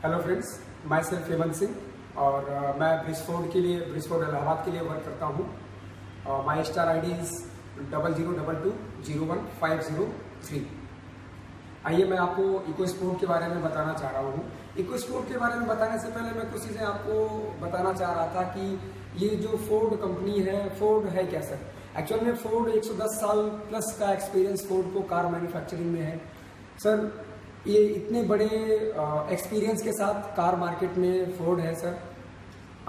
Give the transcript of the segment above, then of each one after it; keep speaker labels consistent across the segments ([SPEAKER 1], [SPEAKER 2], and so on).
[SPEAKER 1] Hello friends, my self Hemant Singh और मैं ब्रिजफोर्ड इलाहाबाद के लिए वर्क करता हूँ। माई स्टार आई डी इज़ 00220150 आइए मैं आपको इको स्पोर्ट के बारे में बताना चाह रहा हूँ। इको स्पोर्ट के बारे में बताने से पहले मैं कुछ चीज़ें आपको बताना चाह रहा था कि ये जो फोर्ड कंपनी है, फोर्ड है क्या सर? एक्चुअल में फोर्ड 110 साल प्लस का एक्सपीरियंस फोर्ड को कार मैन्युफैक्चरिंग में है सर। ये इतने बड़े एक्सपीरियंस के साथ कार मार्केट में फोर्ड है सर।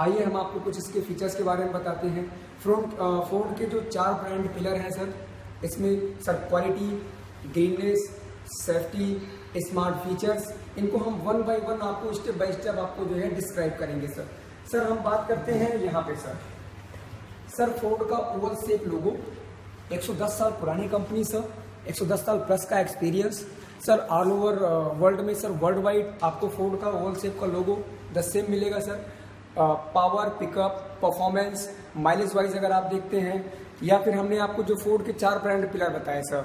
[SPEAKER 1] आइए हम आपको कुछ इसके फीचर्स के बारे में बताते हैं। फोर्ड के जो 4 ब्रांड पिलर हैं सर, इसमें sir quality, greenness, safety, smart features, इनको हम वन बाय वन आपको स्टेप बाय स्टेप आपको जो है डिस्क्राइब करेंगे सर। सर हम बात करते हैं यहाँ पे सर फोर्ड का ओवल शेप लोगो, 110 साल पुरानी कंपनी सर, 110 साल प्लस का experience sir. All over world में सर, वर्ल्ड वाइड आपको फोर्ड का ओवल शेप का लोगो द सेम मिलेगा sir. Power, pickup, performance, mileage wise अगर आप देखते हैं, या फिर हमने आपको जो फोर्ड के 4 ब्रांड पिलर बताए sir,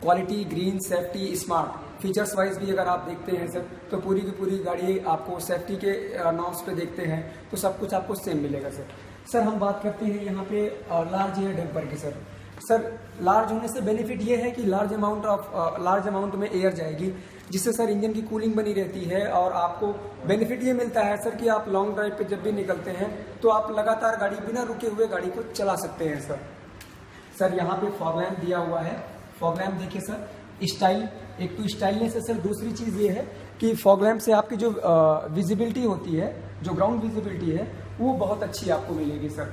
[SPEAKER 1] quality, green, safety, smart, features wise भी अगर आप देखते हैं सर, तो पूरी की पूरी गाड़ी आपको सेफ्टी के नॉर्म्स पे देखते हैं तो सब कुछ आपको सेम मिलेगा सर। हम बात करते हैं यहाँ पे लार्ज एयर डैम्पर की सर। लार्ज होने से बेनिफिट ये है कि लार्ज अमाउंट में एयर जाएगी, जिससे सर इंजन की कूलिंग बनी रहती है। और आपको बेनिफिट ये मिलता है सर कि आप लॉन्ग ड्राइव पे जब भी निकलते हैं तो आप लगातार गाड़ी बिना रुके हुए गाड़ी को चला सकते हैं सर। यहाँ पे फॉग लैम्प दिया हुआ है। फॉग लैम्प देखिए सर, स्टाइल, एक तो स्टाइलनेस है सर, दूसरी चीज़ ये है कि फॉग लैम्प से आपकी जो विजिबिलिटी होती है, जो ग्राउंड विजिबिलिटी है, वो बहुत अच्छी आपको मिलेगी सर।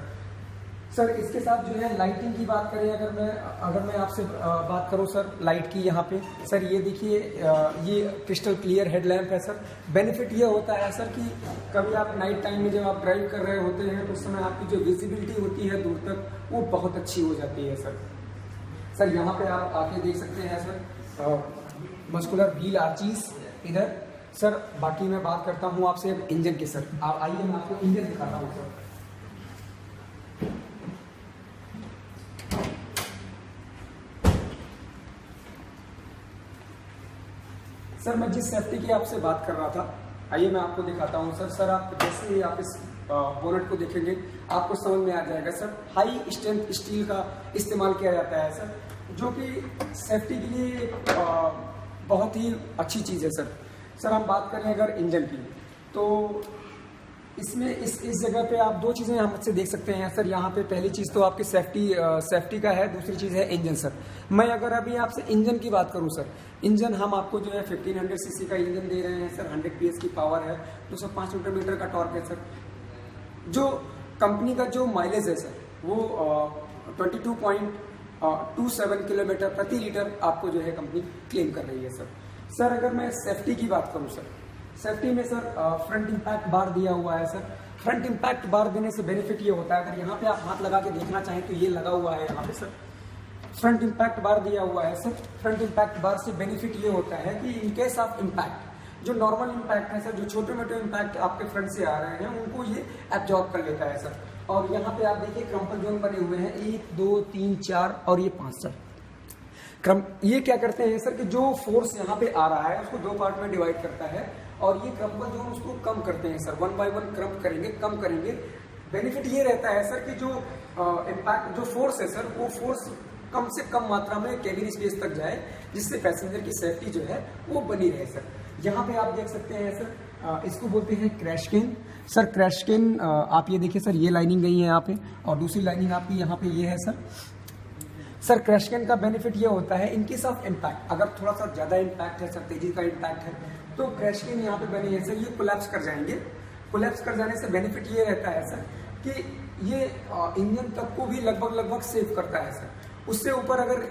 [SPEAKER 1] इसके साथ जो है लाइटिंग की बात करें, अगर मैं आपसे बात करूं सर लाइट की, यहाँ पे सर ये देखिए, ये क्रिस्टल क्लियर हेडलैम्प है सर। बेनिफिट ये होता है सर कि कभी आप नाइट टाइम में जब आप ड्राइव कर रहे होते हैं तो उस समय आपकी जो विजिबिलिटी होती है दूर तक, वो बहुत अच्छी हो जाती है सर। यहाँ पे आप आके देख सकते हैं सर, मस्कुलर व्हील आर्चीज इधर सर। बाकी मैं बात करता हूँ आपसे अब इंजन की सर। आप आइए मैं आपको इंजन दिखाता हूँ सर। मैं जिस सेफ्टी की आपसे बात कर रहा था, आइए मैं आपको दिखाता हूँ सर। आप जैसे ही आप इस बोनेट को देखेंगे आपको समझ में आ जाएगा सर। हाई स्ट्रेंथ स्टील का इस्तेमाल किया जाता है सर, जो कि सेफ्टी के लिए बहुत ही अच्छी चीज़ है सर। हम बात करें अगर इंजन की, तो इसमें इस जगह पे आप 2 चीज़ें हमसे देख सकते हैं सर। यहाँ पे पहली चीज़ तो आपकी सेफ्टी का है, दूसरी चीज़ है इंजन सर। मैं अगर अभी आपसे इंजन की बात करूँ सर, इंजन हम आपको जो है 1500 सीसी का इंजन दे रहे हैं सर। 100 PS की पावर है, 205 न्यूटन मीटर का टॉर्क है सर। जो कंपनी का जो माइलेज है सर, वो 22.27 किलोमीटर प्रति लीटर आपको जो है कंपनी क्लेम कर रही है सर। अगर मैं सेफ्टी की बात करूँ सर, सेफ्टी में सर फ्रंट इम्पैक्ट बार दिया हुआ है सर। फ्रंट इम्पैक्ट बार देने से बेनिफिट ये होता है, अगर यहाँ पे आप हाथ लगा के देखना चाहें तो ये लगा हुआ है यहाँ पे सर, फ्रंट इम्पैक्ट बार दिया हुआ है सर। फ्रंट इम्पैक्ट बार से बेनिफिट ये होता है कि इन केस ऑफ इम्पैक्ट, जो नॉर्मल इम्पैक्ट है सर, जो छोटे मोटे इम्पैक्ट आपके फ्रंट से आ रहे हैं, उनको ये एब्जॉर्ब कर लेता है सर। और यहाँ पे आप देखिए क्रम्पल जोन बने हुए हैं, 1 2 3 4 और ये 5 सर। ये क्या करते हैं सर कि जो फोर्स यहाँ पे आ रहा है उसको 2 पार्ट में डिवाइड करता है, और ये क्रम्पल जोन उसको कम करते हैं सर। 1 बाय 1 क्रम्प करेंगे, कम करेंगे। बेनिफिट ये रहता है सर कि जो इम्पैक्ट, जो फोर्स है सर, वो फोर्स कम से कम मात्रा में केबिन स्पेस तक जाए, जिससे पैसेंजर की सेफ्टी जो है वो बनी रहे सर। यहाँ पे आप देख सकते हैं सर, इसको बोलते हैं crash can sir. Crash can आप ये देखिए सर, ये लाइनिंग गई है यहाँ पे, और दूसरी लाइनिंग आपकी यहाँ पे ये है सर। क्रैश कैन का बेनिफिट ये होता है, इन केस ऑफ इम्पैक्ट, अगर थोड़ा सा ज़्यादा इम्पैक्ट है सर, तेजी का इम्पैक्ट है, तो क्रैश कैन यहाँ पे बनी है सर, ये कोलैप्स कर जाएंगे। कोलैप्स कर जाने से बेनिफिट ये रहता है सर कि ये इंजन तक को भी लगभग सेव करता है सर। उससे ऊपर अगर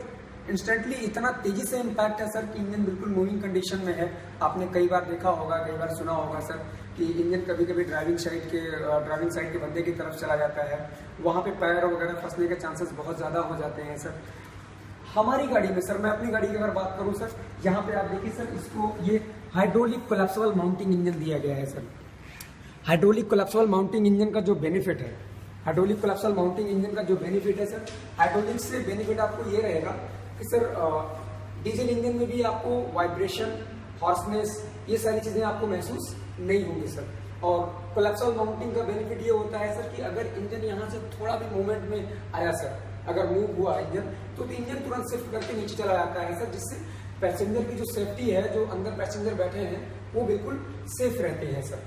[SPEAKER 1] इंस्टेंटली इतना तेजी से इम्पैक्ट है सर कि इंजन बिल्कुल मूविंग कंडीशन में है, आपने कई बार देखा होगा, कई बार सुना होगा सर कि इंजन कभी कभी ड्राइविंग साइड के बंदे की तरफ चला जाता है, वहाँ पे पैर वगैरह फंसने के चांसेस बहुत ज़्यादा हो जाते हैं सर। हमारी गाड़ी में सर, मैं अपनी गाड़ी की अगर बात करूँ सर, यहाँ पे आप देखिए सर, इसको ये हाइड्रोलिक कोलैप्सिबल माउंटिंग इंजन दिया गया है sir. Hydraulic collapsible mounting engine का जो बेनिफिट है, हाइड्रोलिक कोलैप्सिबल माउंटिंग इंजन का जो बेनिफिट है सर, हाइड्रोलिक से बेनिफिट आपको ये रहेगा कि सर डीजल इंजन में भी आपको वाइब्रेशन हॉर्सनेस, ये सारी चीजें आपको महसूस नहीं होंगी सर। और कोलैप्सिबल माउंटिंग का बेनिफिट ये होता है सर कि अगर इंजन यहाँ से थोड़ा भी मूवमेंट में आया सर, अगर मूव हुआ इंजन तो इंजन तुरंत शिफ्ट करके नीचे चला जाता है सर, जिससे पैसेंजर की जो सेफ्टी है, जो अंदर पैसेंजर बैठे हैं वो बिल्कुल सेफ रहते हैं सर।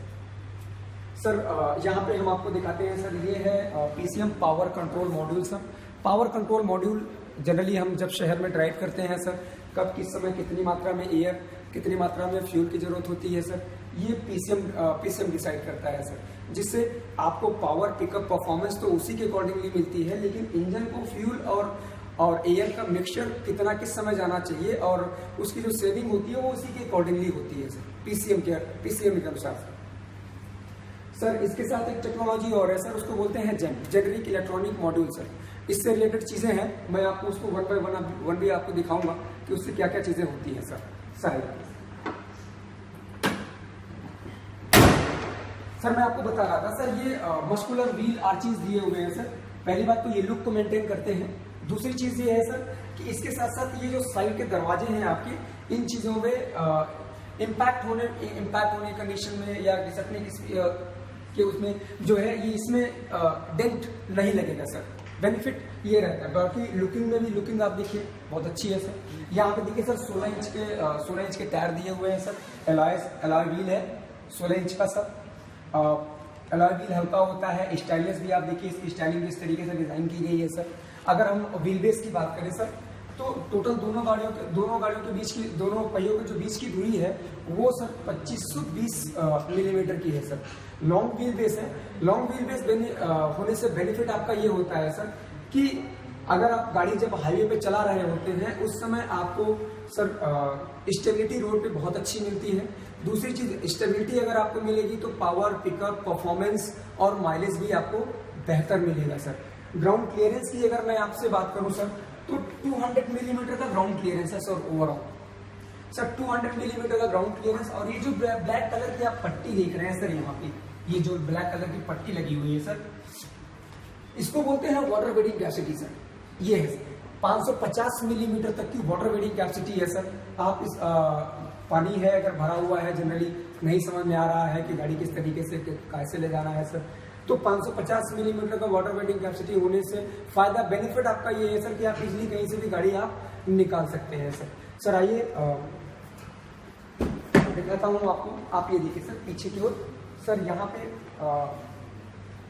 [SPEAKER 1] सर यहाँ पे हम आपको दिखाते हैं सर, ये है PCM power control module sir. Power control module generally हम जब शहर में ड्राइव करते हैं सर, कब किस समय कितनी मात्रा में एयर, कितनी मात्रा में फ्यूल की जरूरत होती है सर, ये पीसीएम डिसाइड करता है सर, जिससे आपको पावर पिकअप परफॉर्मेंस तो उसी के अकॉर्डिंगली मिलती है, लेकिन इंजन को फ्यूल और एयर का मिक्सचर कितना किस समय जाना चाहिए और उसकी जो सेविंग होती है वो उसी के अकॉर्डिंगली होती है सर, पीसीएम के अनुसार सर। इसके साथ एक टेक्नोलॉजी और है सर, उसको बोलते हैं जेनेरिक इलेक्ट्रॉनिक मॉड्यूल सर। इससे रिलेटेड चीजें हैं, मैं आपको उसको वन बाय वन भी आपको दिखाऊंगा कि उससे क्या क्या चीजें होती हैं सर। सर मैं आपको बता रहा था सर, ये मस्कुलर व्हील आर्चेस दिए हुए हैं सर। पहली बात तो ये लुक को मेंटेन करते हैं, दूसरी चीज ये है सर कि इसके साथ साथ ये जो साइड के दरवाजे हैं आपके, इन चीजों में इम्पैक्ट होने कंडीशन में या घिसकने कि उसमें जो है ये इसमें डेंट नहीं लगेगा सर। बेनिफिट ये रहता है। बाकी लुकिंग में भी, लुकिंग आप देखिए बहुत अच्छी है सर। यहाँ पे देखिए सर 16 इंच के टायर दिए हुए हैं सर। एलॉय व्हील है 16 इंच का सर। एलॉय व्हील हल्का होता है, स्टाइलिश भी आप देखिए, इसकी स्टाइलिंग इस तरीके से डिजाइन की गई है सर। अगर हम व्हील बेस की बात करें सर, तो टोटल दोनों गाड़ियों के बीच की, दोनों पहियों के जो बीच की दूरी है वो सर 2520 मिलीमीटर की है सर। लॉन्ग व्हील बेस है। लॉन्ग व्हील बेस होने से बेनिफिट आपका ये होता है सर कि अगर आप गाड़ी जब हाईवे पे चला रहे होते हैं उस समय आपको सर स्टेबिलिटी रोड पे बहुत अच्छी मिलती है। दूसरी चीज, स्टेबिलिटी अगर आपको मिलेगी तो पावर, पिकअप, परफॉर्मेंस और माइलेज भी आपको बेहतर मिलेगा सर। ग्राउंड क्लियरेंस की अगर मैं आपसे बात करूं सर, तो 200 मिलीमीटर का ग्राउंड क्लियरेंस है सर ओवरऑल सर। 200 मिलीमीटर का ग्राउंड क्लियरेंस। और ये जो ब्लैक कलर की आप पट्टी देख रहे हैं सर, यहाँ पे ये जो ब्लैक कलर की पट्टी लगी हुई है सर, इसको बोलते हैं वाटर वेडिंग कैपेसिटी सर। ये है 550 मिलीमीटर तक की वाटर वेडिंग कैपेसिटी है सर। आप इस पानी है अगर भरा हुआ है, जनरली नहीं समझ में आ रहा है कि गाड़ी किस तरीके से कैसे ले जाना है सर, तो 550 मिलीमीटर का वाटर वेडिंग कैपेसिटी होने से फायदा, बेनिफिट आपका ये है सर कि आप इजीली कहीं से भी गाड़ी आप निकाल सकते हैं सर। सर आइए दिखाता हूँ आपको। आप ये देखिए सर पीछे की ओर सर, यहाँ पे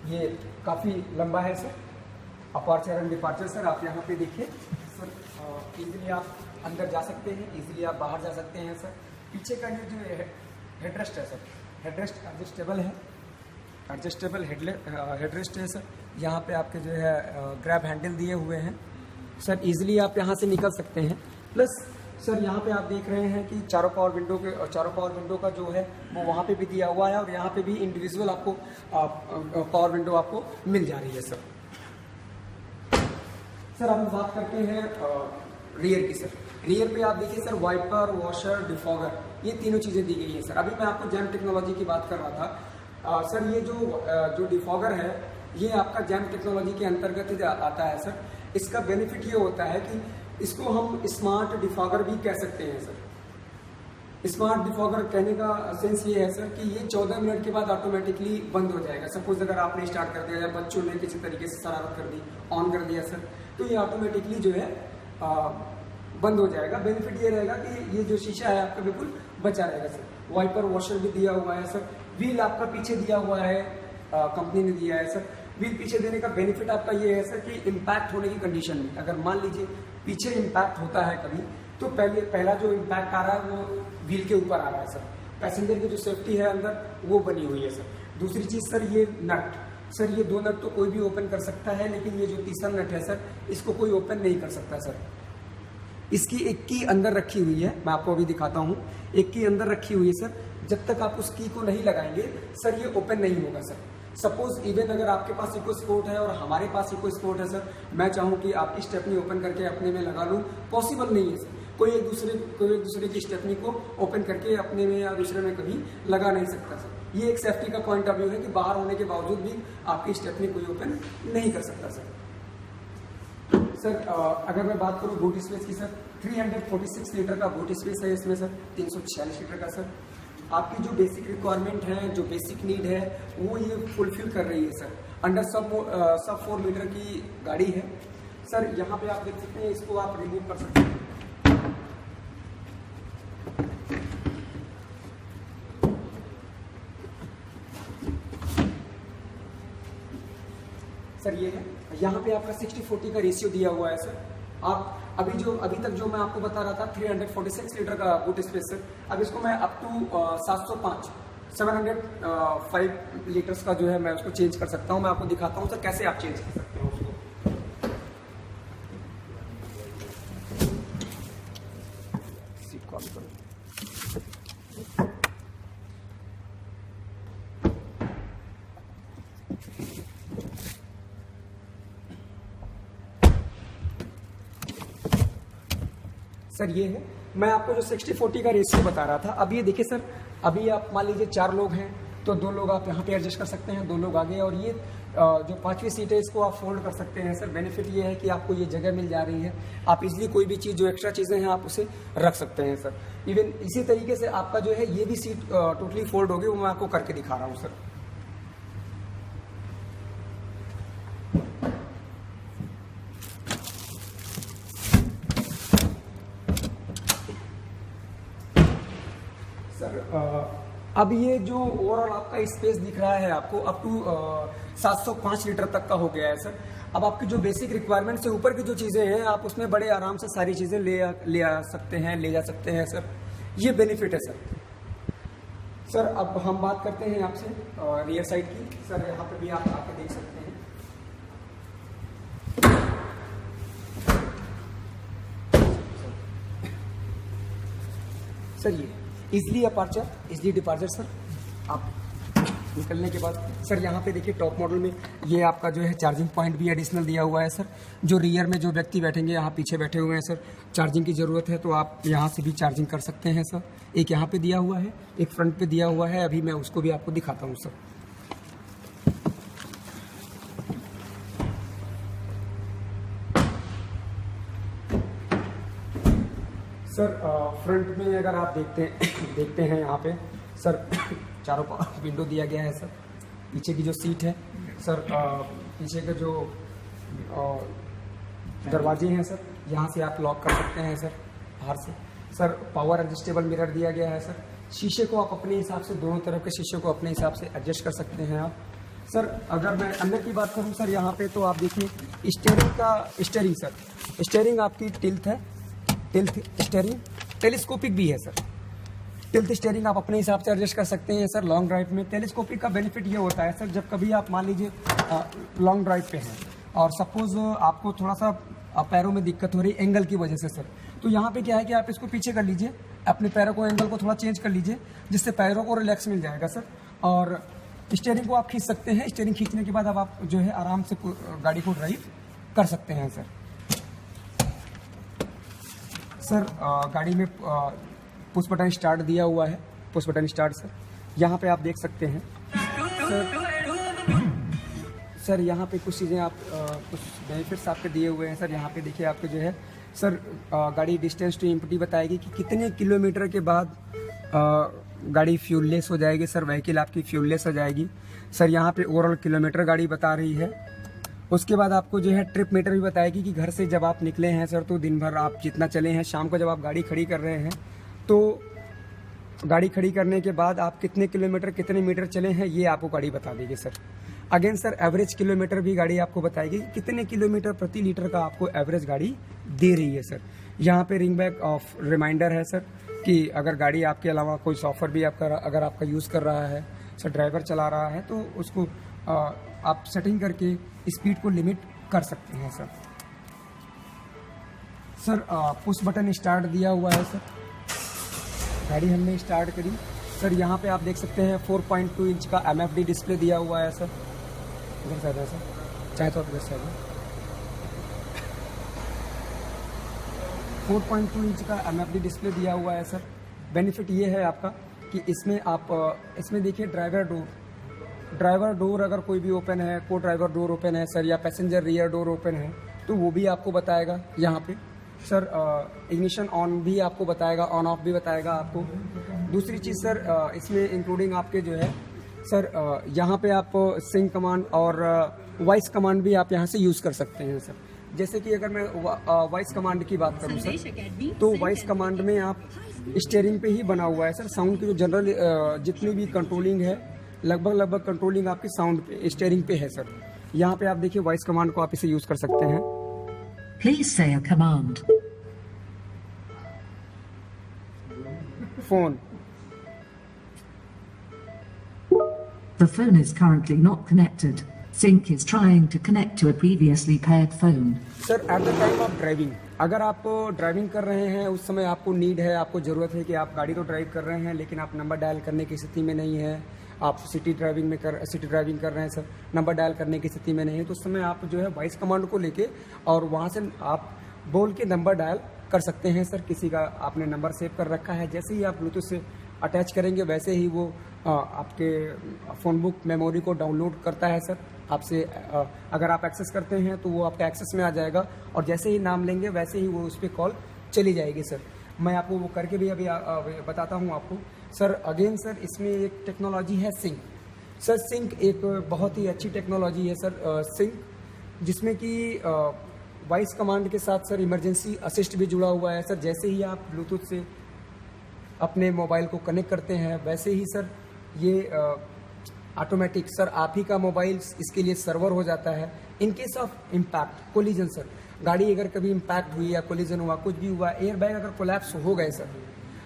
[SPEAKER 1] ये काफी लंबा है sir, aperture and departure sir. आप यहाँ पे देखिए सर, इजीली आप अंदर जा सकते हैं, इजीली आप बाहर जा सकते हैं सर। पीछे का ये जो हेडरेस्ट है सर, हेडरेस्ट एडजस्टेबल हेडरेस्ट है सर। यहाँ पे आपके जो है ग्रैब हैंडल दिए हुए हैं सर, इजीली आप यहाँ से निकल सकते हैं। प्लस सर यहाँ पे आप देख रहे हैं कि चारों पावर विंडो का जो है वो वहाँ पे भी दिया हुआ है, और यहाँ पे भी इंडिविजुअल आपको पावर विंडो आपको मिल जा रही है सर। सर अब हम बात करते हैं रियर की सर। रियर पे आप देखिए सर, वाइपर, वॉशर, डिफॉगर, ये तीनों चीजें दी गई है सर। अभी मैं आपको जैम टेक्नोलॉजी की बात कर रहा था सर। ये जो डिफॉगर है ये आपका जैम टेक्नोलॉजी के अंतर्गत ही आता है सर। इसका बेनिफिट ये होता है कि इसको हम स्मार्ट डिफॉगर भी कह सकते हैं सर। स्मार्ट डिफॉगर कहने का सेंस ये है सर कि ये 14 मिनट के बाद ऑटोमेटिकली बंद हो जाएगा। सपोज अगर आपने स्टार्ट कर दिया या बच्चों ने किसी तरीके से शरारत कर दी, ऑन कर दिया सर, तो ये ऑटोमेटिकली जो है बंद हो जाएगा। बेनिफिट ये रहेगा कि ये जो शीशा है आपका बिल्कुल बचा रहेगा सर। वाइपर, वॉशर भी दिया हुआ है सर। व्हील आपका पीछे दिया हुआ है, कंपनी ने दिया है सर। व्हील पीछे देने का बेनिफिट आपका ये है सर कि इम्पैक्ट होने की कंडीशन में, अगर मान लीजिए पीछे इम्पैक्ट होता है कभी, तो पहला जो इम्पैक्ट आ रहा है वो व्हील के ऊपर आ रहा है सर। पैसेंजर की जो सेफ्टी है अंदर वो बनी हुई है सर। दूसरी चीज सर, ये नट सर, ये 2 नट तो कोई भी ओपन कर सकता है, लेकिन ये जो तीसरा नट है सर, इसको कोई ओपन नहीं कर सकता सर। इसकी एक की अंदर रखी हुई है, मैं आपको अभी दिखाता हूँ। एक की अंदर रखी हुई है सर, जब तक आप उस की को नहीं लगाएंगे सर ये ओपन नहीं होगा सर। सपोज इवन अगर आपके पास इको स्पोर्ट है और हमारे पास इको स्पोर्ट है सर, मैं चाहूँ कि आपकी स्टेपनी ओपन करके अपने में लगा लूँ, पॉसिबल नहीं है सर। कोई एक दूसरे की स्टेपनी को ओपन करके अपने में या दूसरे में कभी लगा नहीं सकता सर। ये एक सेफ्टी का पॉइंट ऑफ व्यू है कि बाहर होने के बावजूद भी आपकी स्टेपनी कोई ओपन नहीं कर सकता सर। सर अगर मैं बात करूँ बूट स्पेस की सर, 346 लीटर का बूट स्पेस है इसमें सर, 346 लीटर का सर। आपकी जो बेसिक रिक्वायरमेंट है, जो बेसिक नीड है, वो ये फुलफिल कर रही है सर। अंडर सब 4 मीटर की गाड़ी है सर। यहाँ पे आप देख सकते हैं, इसको आप रिमूव कर सकते हैं। सर ये है, यहाँ पे आपका 60-40 का रेशियो दिया हुआ है सर। आप अभी तक जो मैं आपको बता रहा था 346 लीटर का बूट स्पेस सर, अब इसको मैं अप टू 705 लीटर्स का जो है मैं उसको चेंज कर सकता हूँ। मैं आपको दिखाता हूँ सर कैसे आप चेंज कर सकते हैं उसको। सीट को ऑन करो। सर ये है, मैं आपको जो 60-40 का रेशियो बता रहा था। अब ये देखिए सर, अभी आप मान लीजिए 4 लोग हैं तो 2 लोग आप यहाँ पे एडजस्ट कर सकते हैं, 2 लोग आगे, और ये जो 5वीं सीट है इसको आप फोल्ड कर सकते हैं सर। बेनिफिट ये है कि आपको ये जगह मिल जा रही है, आप इजीली कोई भी चीज़ जो एक्स्ट्रा चीज़ें हैं आप उसे रख सकते हैं सर। इवन इसी तरीके से आपका जो है ये भी सीट टोटली फोल्ड होगी, वो मैं आपको करके दिखा रहा हूँ सर। अब ये जो ओवरऑल आपका स्पेस दिख रहा है आपको अप टू 705 लीटर तक का हो गया है सर। अब आपकी जो बेसिक रिक्वायरमेंट से ऊपर की जो चीज़ें हैं आप उसमें बड़े आराम से सारी चीज़ें ले आ सकते हैं, ले जा सकते हैं सर। ये बेनिफिट है सर। सर अब हम बात करते हैं आपसे रियर साइड की। सर यहाँ पे भी आप आके देख सकते हैं। सर ये easily aperture, easily departure sir. आप निकलने के बाद सर यहाँ पे देखिए टॉप मॉडल में ये आपका जो है चार्जिंग पॉइंट भी एडिशनल दिया हुआ है सर। जो रियर में जो व्यक्ति बैठेंगे, यहाँ पीछे बैठे हुए हैं सर, चार्जिंग की ज़रूरत है तो आप यहाँ से भी चार्जिंग कर सकते हैं सर। एक यहाँ पे दिया हुआ है, एक फ्रंट पे दिया हुआ है, अभी मैं उसको भी आपको दिखाता हूँ सर। सर फ्रंट में अगर आप देखते हैं यहाँ पे सर चारों विंडो दिया गया है सर। पीछे की जो सीट है सर, पीछे के जो दरवाजे हैं सर, यहाँ से आप लॉक कर सकते हैं सर बाहर से। सर पावर एडजस्टेबल मिरर दिया गया है सर। शीशे को आप अपने हिसाब से, दोनों तरफ के शीशे को अपने हिसाब से एडजस्ट कर सकते हैं आप सर। अगर मैं अंदर की बात करूँ सर यहाँ पे, तो आप देखिए स्टेयरिंग सर, स्टेयरिंग आपकी टिल्ट है, टिल्ट स्टेयरिंग, टेलीस्कोपिक भी है सर। टिल्ट स्टेयरिंग आप अपने हिसाब से एडजस्ट कर सकते हैं सर। लॉन्ग ड्राइव में टेलीस्कोपिक का बेनिफिट ये होता है सर, जब कभी आप मान लीजिए लॉन्ग ड्राइव पे हैं और सपोज आपको थोड़ा सा पैरों में दिक्कत हो रही है एंगल की वजह से सर, तो यहाँ पे क्या है कि आप इसको पीछे कर लीजिए, अपने पैरों को, एंगल को थोड़ा चेंज कर लीजिए, जिससे पैरों को रिलैक्स मिल जाएगा सर। और स्टेयरिंग को आप खींच सकते हैं। स्टेयरिंग खींचने के बाद अब आप जो है आराम से गाड़ी को ड्राइव कर सकते हैं सर। सर गाड़ी में पुश बटन स्टार्ट दिया हुआ है, पुश बटन स्टार्ट सर। यहाँ पे आप देख सकते हैं सर यहाँ पे कुछ चीज़ें आप कुछ बेनिफिट्स आपके दिए हुए हैं सर। यहाँ पे देखिए आपको जो है सर गाड़ी डिस्टेंस टू एम्प्टी बताएगी कि कितने किलोमीटर के बाद गाड़ी फ्यूललेस हो जाएगी सर, व्हीकल आपकी फ्यूललेस हो जाएगी सर। यहाँ पे ओवरऑल किलोमीटर गाड़ी बता रही है। उसके बाद आपको जो है ट्रिप मीटर भी बताएगी कि घर से जब आप निकले हैं सर तो दिन भर आप जितना चले हैं, शाम को जब आप गाड़ी खड़ी कर रहे हैं तो गाड़ी खड़ी करने के बाद आप कितने किलोमीटर, कितने मीटर चले हैं, ये आपको गाड़ी बता देगी sir. Again sir average kilometre भी गाड़ी आपको बताएगी, कितने किलोमीटर प्रति लीटर का आपको एवरेज गाड़ी दे रही है सर। यहाँ पे रिंग बैक ऑफ रिमाइंडर है सर कि अगर गाड़ी आपके अलावा कोई सॉफ्टवेयर भी अगर आपका यूज़ कर रहा है सर, ड्राइवर चला रहा है, तो उसको आप सेटिंग करके स्पीड को लिमिट कर सकते हैं sir. Sir push button start दिया हुआ है सर। गाड़ी हमने स्टार्ट करी सर। यहाँ पे आप देख सकते हैं 4.2 इंच का MFD डिस्प्ले दिया हुआ है सर। इधर साइड है सर, चाहे तो आप इधर साइड है। 4.2 इंच का MFD डिस्प्ले दिया हुआ है सर। बेनिफिट ये है आपका कि इसमें देखिए ड्राइवर डोर अगर कोई भी ओपन है, को ड्राइवर डोर ओपन है सर, या पैसेंजर रियर डोर ओपन है, तो वो भी आपको बताएगा यहाँ पे सर इग्निशन ऑन भी आपको बताएगा, ऑन ऑफ भी बताएगा आपको। दूसरी चीज़ सर इसमें इंक्लूडिंग आपके जो है सर यहाँ पे आप सिंग कमांड और वॉइस कमांड भी आप यहाँ से यूज़ कर सकते हैं सर। जैसे कि अगर मैं वॉइस कमांड की बात करूँ सर, तो वॉइस कमांड में आप स्टीयरिंग पे ही बना हुआ है सर। साउंड की जो जनरल जितनी भी कंट्रोलिंग है लगभग कंट्रोलिंग आपकी साउंड पे स्टीयरिंग पे है सर। यहाँ पे आप देखिए वॉइस कमांड को आप इसे यूज़ कर सकते हैं।
[SPEAKER 2] Please say a command.
[SPEAKER 1] Phone.
[SPEAKER 2] The phone is currently not connected. Sync is trying to connect to a previously paired phone.
[SPEAKER 1] Sir at the time of driving, अगर आप ड्राइविंग कर रहे हैं उस समय आपको नीड है, आपको ज़रूरत है कि आप गाड़ी तो ड्राइव कर रहे हैं लेकिन आप नंबर डायल करने की स्थिति में नहीं है, आप सिटी ड्राइविंग कर रहे हैं सर, नंबर डायल करने की स्थिति में नहीं है, तो उस समय आप जो है वॉइस कमांड को लेके और वहाँ से आप बोल के नंबर डायल कर सकते हैं सर। किसी का आपने नंबर सेव कर रखा है, जैसे ही आप ब्लूटूथ से अटैच करेंगे वैसे ही वो आपके फ़ोन बुक मेमोरी को डाउनलोड करता है सर। आपसे अगर आप एक्सेस करते हैं तो वो आपका एक्सेस में आ जाएगा और जैसे ही नाम लेंगे वैसे ही वो उस पर कॉल चली जाएगी सर। मैं आपको वो करके भी अभी बताता हूँ आपको सर। अगेन सर इसमें एक टेक्नोलॉजी है सिंक। सर सिंक एक बहुत ही अच्छी टेक्नोलॉजी है सर सिंक, जिसमें कि वॉइस कमांड के साथ सर इमरजेंसी असिस्ट भी जुड़ा हुआ है सर। जैसे ही आप ब्लूटूथ से अपने मोबाइल को कनेक्ट करते हैं वैसे ही सर ये ऑटोमेटिक सर आप ही का मोबाइल इसके लिए सर्वर हो जाता है। In case of impact collision sir, गाड़ी अगर कभी इम्पैक्ट हुई या कोलिजन हुआ, कुछ भी हुआ, एयर बैग अगर कोलैप्स हो गए सर,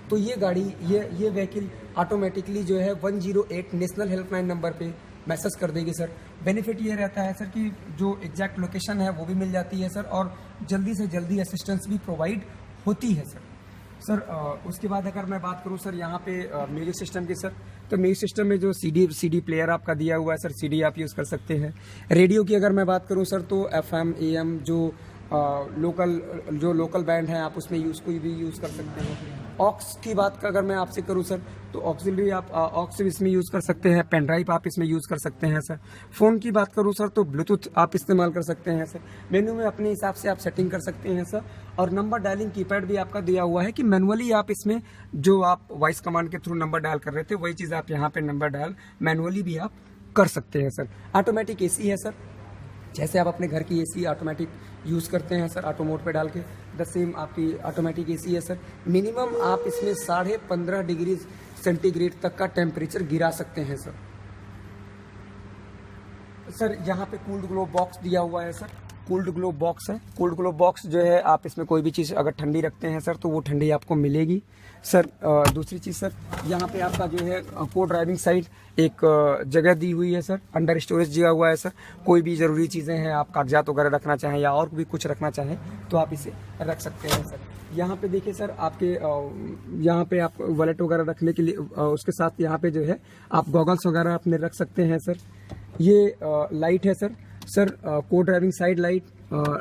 [SPEAKER 1] तो ये गाड़ी ये व्हीकल ऑटोमेटिकली जो है 108 नेशनल हेल्पलाइन नंबर पे मैसेज कर देगी सर। बेनिफिट ये रहता है सर कि जो एग्जैक्ट लोकेशन है वो भी मिल जाती है सर और जल्दी से जल्दी असिस्टेंस भी प्रोवाइड होती है सर। सर उसके बाद अगर मैं बात करूं सर यहाँ पे म्यूजिक सिस्टम की सर, तो म्यूजिक सिस्टम में जो सीडी प्लेयर आपका दिया हुआ है सर, सीडी आप यूज़ कर सकते हैं। रेडियो की अगर मैं बात करूं सर तो FM AM जो लोकल बैंड हैं आप उसमें कोई भी यूज़ कर सकते हैं। ऑक्स की बात का अगर मैं आपसे करूं सर तो ऑक्सिलरी आप ऑक्स इसमें यूज़ कर सकते हैं, पेन ड्राइव आप इसमें यूज़ कर सकते हैं सर। फ़ोन की बात करूं सर तो ब्लूटूथ आप इस्तेमाल कर सकते हैं सर। मेन्यू में अपने हिसाब से आप सेटिंग कर सकते हैं सर। और नंबर डायलिंग कीपैड भी आपका दिया हुआ है कि मैनुअली आप इसमें जो आप वॉइस कमांड के थ्रू नंबर डायल कर रहे थे वही चीज़ आप यहाँ पे नंबर डायल मैनुअली भी आप कर सकते हैं सर। ऑटोमेटिक AC है सर, जैसे आप अपने घर की AC ऑटोमेटिक यूज़ करते हैं सर ऑटो मोड पे डाल के, द सेम आपकी ऑटोमेटिक AC है सर। मिनिमम आप इसमें 15.5 डिग्री सेंटीग्रेड तक का टेम्परेचर गिरा सकते हैं सर। सर यहाँ पे कूल्ड ग्लो बॉक्स दिया हुआ है सर, कूल्ड ग्लो बॉक्स है। कूल्ड ग्लो बॉक्स जो है आप इसमें कोई भी चीज़ अगर ठंडी रखते हैं सर तो वो ठंडी आपको मिलेगी सर। दूसरी चीज़ सर यहाँ पे आपका जो है को ड्राइविंग साइड एक जगह दी हुई है सर, अंडर स्टोरेज दिया हुआ है सर। कोई भी ज़रूरी चीज़ें हैं, आप कागजात वगैरह रखना चाहें या और भी कुछ रखना चाहें तो आप इसे रख सकते हैं सर। यहाँ पे देखिए सर आपके यहाँ पे आप वॉलेट वगैरह रखने के लिए उसके साथ यहाँ पे जो है आप गॉगल्स वगैरह अपने रख सकते हैं सर। ये लाइट है सर को driving side light,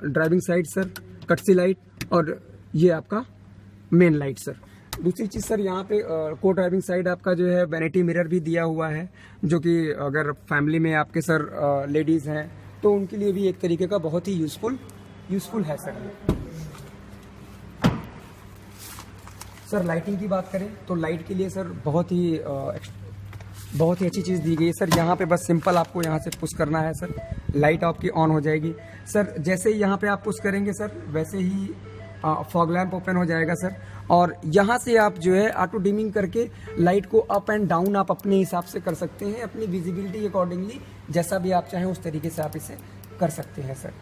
[SPEAKER 1] driving side sir, courtesy light और ये आपका मेन लाइट सर। दूसरी चीज़ सर यहाँ पे को ड्राइविंग साइड आपका जो है वैनिटी मिरर भी दिया हुआ है, जो कि अगर फैमिली में आपके सर लेडीज़ हैं तो उनके लिए भी एक तरीके का बहुत ही यूज़फुल है सर। सर लाइटिंग की बात करें तो लाइट के लिए सर बहुत ही अच्छी चीज़ दी गई है सर। यहाँ पे बस सिंपल आपको यहाँ से पुश करना है सर, लाइट आपकी ऑन हो जाएगी सर। जैसे ही यहाँ पे आप पुश करेंगे सर वैसे ही फॉग लैम्प ओपन हो जाएगा सर। और यहाँ से आप जो है ऑटो डिमिंग करके लाइट को अप एंड डाउन आप अपने हिसाब से कर सकते हैं, अपनी विजिबिलिटी अकॉर्डिंगली जैसा भी आप चाहें उस तरीके से आप इसे कर सकते हैं सर।